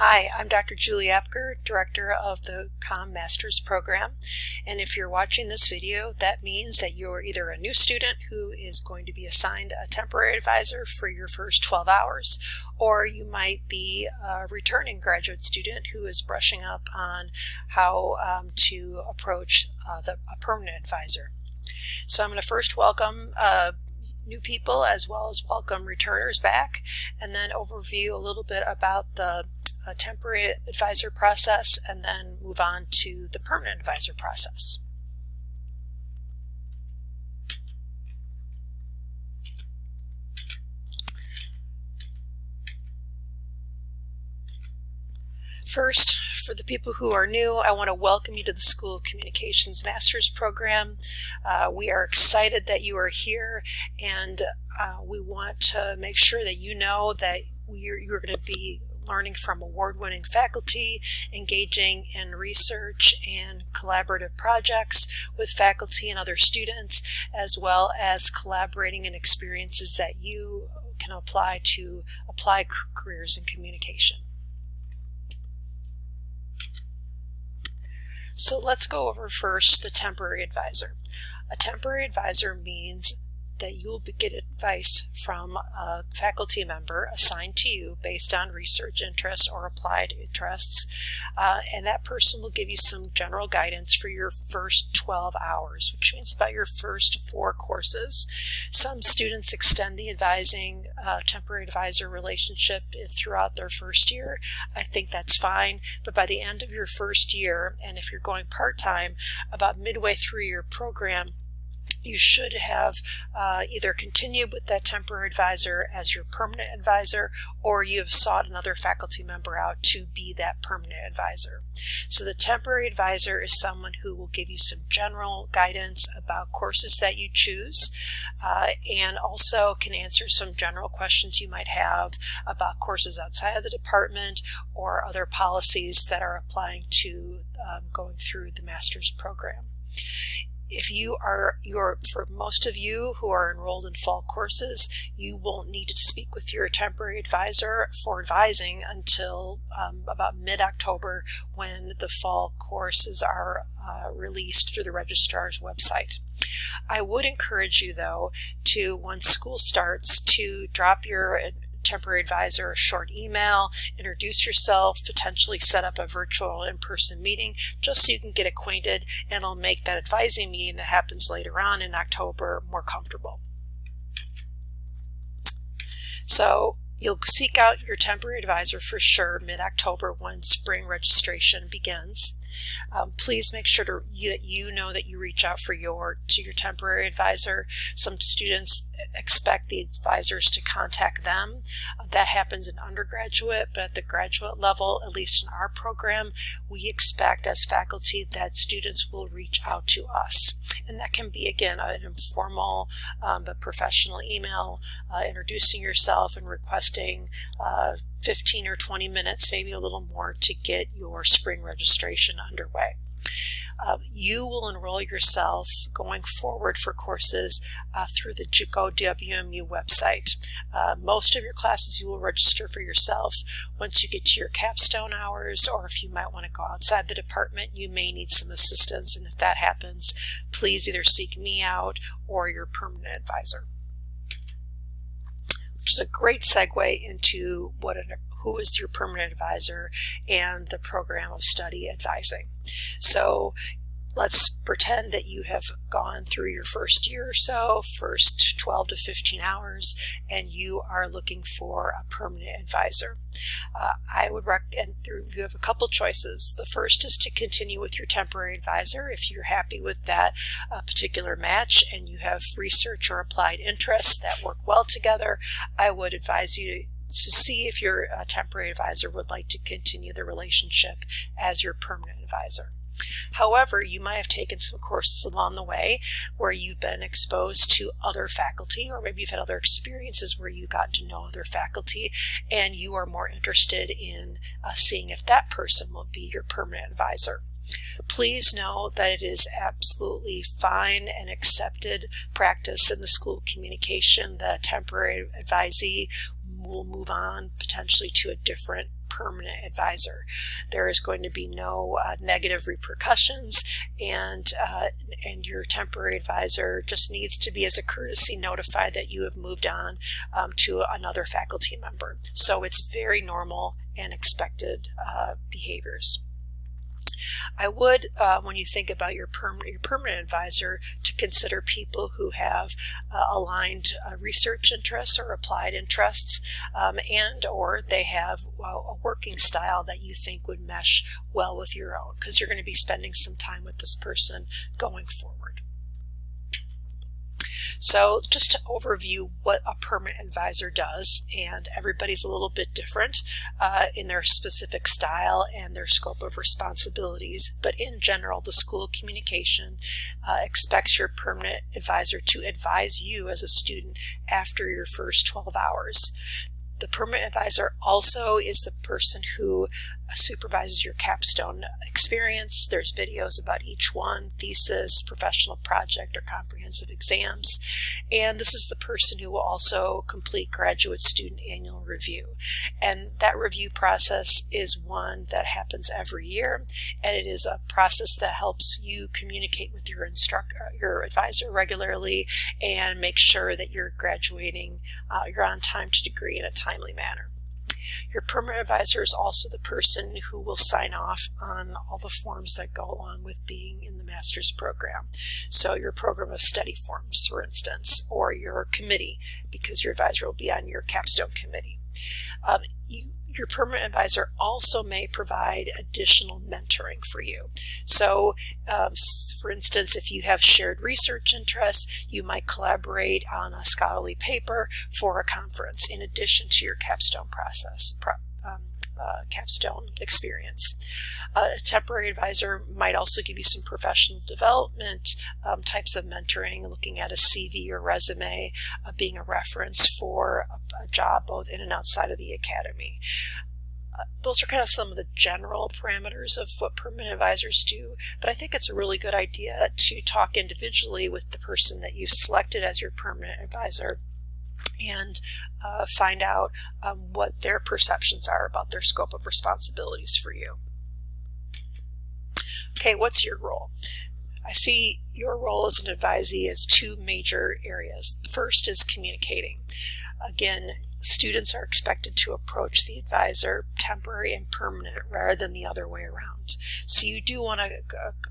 Hi, I'm Dr. Julie Apker, Director of the COM Master's Program, and if you're watching this video, that means that you're either a new student who is going to be assigned a temporary advisor for your first 12 hours, or you might be a returning graduate student who is brushing up on how to approach a permanent advisor. So I'm going to first welcome new people as well as welcome returners back, and then overview a little bit about the temporary advisor process, and then move on to the permanent advisor process. First, for the people who are new, I want to welcome you to the School of Communications Master's Program. We are excited that you are here, and we want to make sure that you know that you're going to be learning from award-winning faculty, engaging in research and collaborative projects with faculty and other students, as well as collaborating in experiences that you can apply to careers in communication. So let's go over first the temporary advisor. A temporary advisor means that you will get advice from a faculty member assigned to you based on research interests or applied interests, and that person will give you some general guidance for your first 12 hours, which means about your first 4 courses. Some students extend the advising temporary advisor relationship throughout their first year. I think that's fine, but by the end of your first year, and if you're going part-time, about midway through your program, you should have either continued with that temporary advisor as your permanent advisor, or you have sought another faculty member out to be that permanent advisor. So the temporary advisor is someone who will give you some general guidance about courses that you choose, and also can answer some general questions you might have about courses outside of the department or other policies that are applying to going through the master's program. If for most of you who are enrolled in fall courses, you won't need to speak with your temporary advisor for advising until about mid-October, when the fall courses are released through the registrar's website. I would encourage you, though, to, once school starts, to drop your temporary advisor a short email, introduce yourself, potentially set up a virtual in-person meeting just so you can get acquainted, and it'll make that advising meeting that happens later on in October more comfortable. So you'll seek out your temporary advisor for sure mid-October when spring registration begins. Please make sure that you know that you reach out to your temporary advisor. Some students expect the advisors to contact them. That happens in undergraduate, but at the graduate level, at least in our program, we expect as faculty that students will reach out to us. And that can be, again, an informal but professional email introducing yourself and requesting 15 or 20 minutes, maybe a little more, to get your spring registration underway. You will enroll yourself going forward for courses through the GoWMU website. Most of your classes you will register for yourself. Once you get to your capstone hours, or if you might want to go outside the department, you may need some assistance, and if that happens, please either seek me out or your permanent advisor. Which is a great segue into who is your permanent advisor and the program of study advising. So let's pretend that you have gone through your first year or so, first 12 to 15 hours, and you are looking for a permanent advisor. I would recommend you have a couple choices. The first is to continue with your temporary advisor if you're happy with that particular match and you have research or applied interests that work well together. I would advise you to see if your temporary advisor would like to continue the relationship as your permanent advisor. However, you might have taken some courses along the way where you've been exposed to other faculty, or maybe you've had other experiences where you've gotten to know other faculty, and you are more interested in seeing if that person will be your permanent advisor. Please know that it is absolutely fine and accepted practice in the School of Communication that a temporary advisee will move on potentially to a different permanent advisor. There is going to be no negative repercussions, and your temporary advisor just needs to be, as a courtesy, notified that you have moved on to another faculty member. So it's very normal and expected behaviors. I would, when you think about your permanent advisor, to consider people who have aligned research interests or applied interests, and or they have a working style that you think would mesh well with your own, because you're going to be spending some time with this person going forward. So just to overview what a permanent advisor does, and everybody's a little bit different in their specific style and their scope of responsibilities, but in general, the School of Communication expects your permanent advisor to advise you as a student after your first 12 hours. The permanent advisor also is the person who supervises your capstone experience. There's videos about each one: thesis, professional project, or comprehensive exams. And this is the person who will also complete graduate student annual review. And that review process is one that happens every year, and it is a process that helps you communicate with your advisor regularly and make sure that you're graduating, you're on time to degree in a timely manner. Your permanent advisor is also the person who will sign off on all the forms that go along with being in the master's program. So your program of study forms, for instance, or your committee, because your advisor will be on your capstone committee. Your permanent advisor also may provide additional mentoring for you. So, for instance, if you have shared research interests, you might collaborate on a scholarly paper for a conference in addition to your capstone capstone experience. A temporary advisor might also give you some professional development types of mentoring, looking at a CV or resume, being a reference for a job both in and outside of the academy. Those are kind of some of the general parameters of what permanent advisors do, but I think it's a really good idea to talk individually with the person that you've selected as your permanent advisor and find out what their perceptions are about their scope of responsibilities for you. Okay, what's your role? I see your role as an advisee as two major areas. The first is communicating. Again, students are expected to approach the advisor, temporary and permanent, rather than the other way around. So you do want to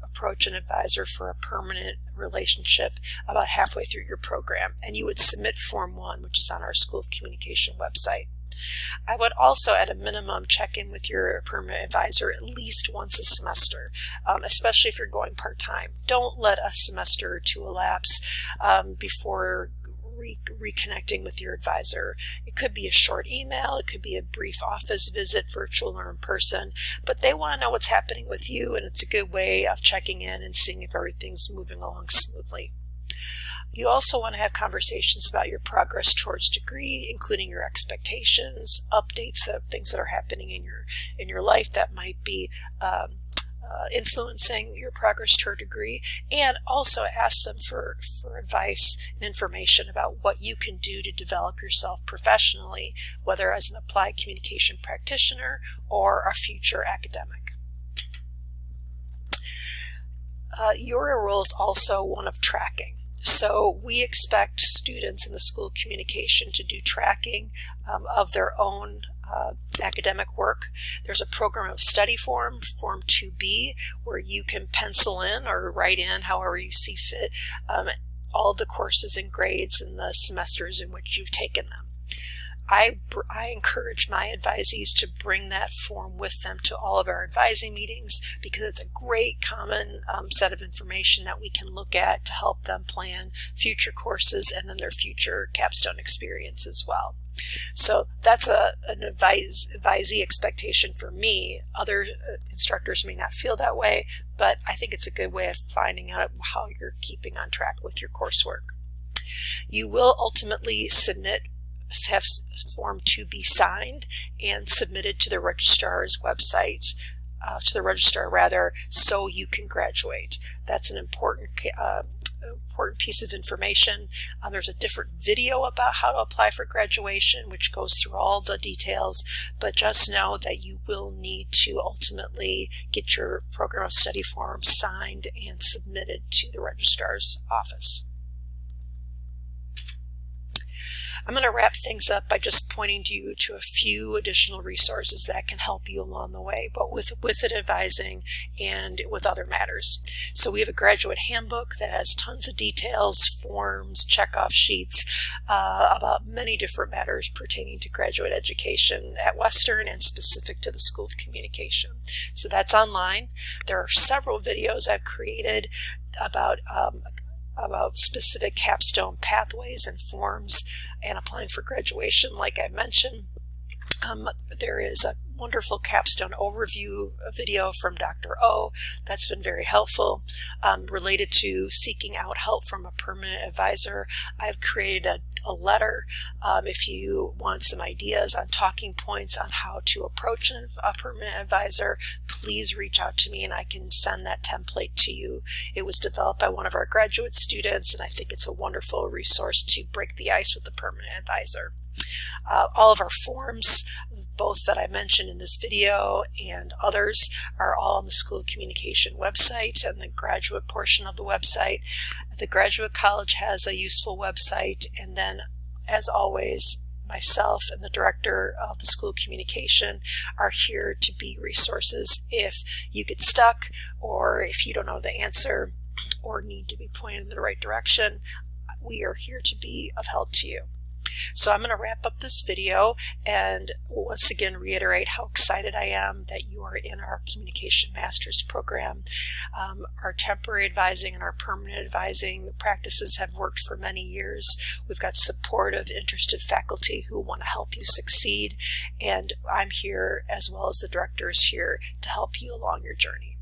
approach an advisor for a permanent relationship about halfway through your program, and you would submit Form 1, which is on our School of Communication website. I would also, at a minimum, check in with your permanent advisor at least once a semester, especially if you're going part-time. Don't let a semester or two elapse before reconnecting with your advisor. It could be a short email, it could be a brief office visit, virtual or in person, but they want to know what's happening with you, and it's a good way of checking in and seeing if everything's moving along smoothly. You also want to have conversations about your progress towards degree, including your expectations, updates of things that are happening in your life that might be influencing your progress toward degree, and also ask them for advice and information about what you can do to develop yourself professionally, whether as an applied communication practitioner or a future academic. Your role is also one of tracking. So we expect students in the School of Communication to do tracking of their own academic work. There's a program of study form, Form 2B, where you can pencil in or write in, however you see fit, all the courses and grades in the semesters in which you've taken them. I encourage my advisees to bring that form with them to all of our advising meetings, because it's a great common set of information that we can look at to help them plan future courses and then their future capstone experience as well. So that's an advisee expectation for me. Other instructors may not feel that way, but I think it's a good way of finding out how you're keeping on track with your coursework. You will ultimately have Form 2B signed and submitted to the registrar's website, so you can graduate. That's an important important piece of information. There's a different video about how to apply for graduation, which goes through all the details, but just know that you will need to ultimately get your program of study form signed and submitted to the registrar's office. I'm going to wrap things up by just pointing you to a few additional resources that can help you along the way, but with it advising and with other matters. So we have a graduate handbook that has tons of details, forms, checkoff sheets about many different matters pertaining to graduate education at Western and specific to the School of Communication. So that's online. There are several videos I've created about specific capstone pathways and forms and applying for graduation. Like I mentioned, there is a wonderful capstone overview video from Dr. O that's been very helpful. Related to seeking out help from a permanent advisor, I've created a letter if you want some ideas on talking points on how to approach a permanent advisor. Please reach out to me and I can send that template to you. It was developed by one of our graduate students, and I think it's a wonderful resource to break the ice with the permanent advisor. All of our forms, both that I mentioned in this video and others, are all on the School of Communication website and the graduate portion of the website. The Graduate College has a useful website, and then, as always, myself and the director of the School of Communication are here to be resources if you get stuck, or if you don't know the answer or need to be pointed in the right direction. We are here to be of help to you. So I'm going to wrap up this video and once again reiterate how excited I am that you are in our Communication Masters program. Our temporary advising and our permanent advising practices have worked for many years. We've got supportive, interested faculty who want to help you succeed, and I'm here, as well as the directors here, to help you along your journey.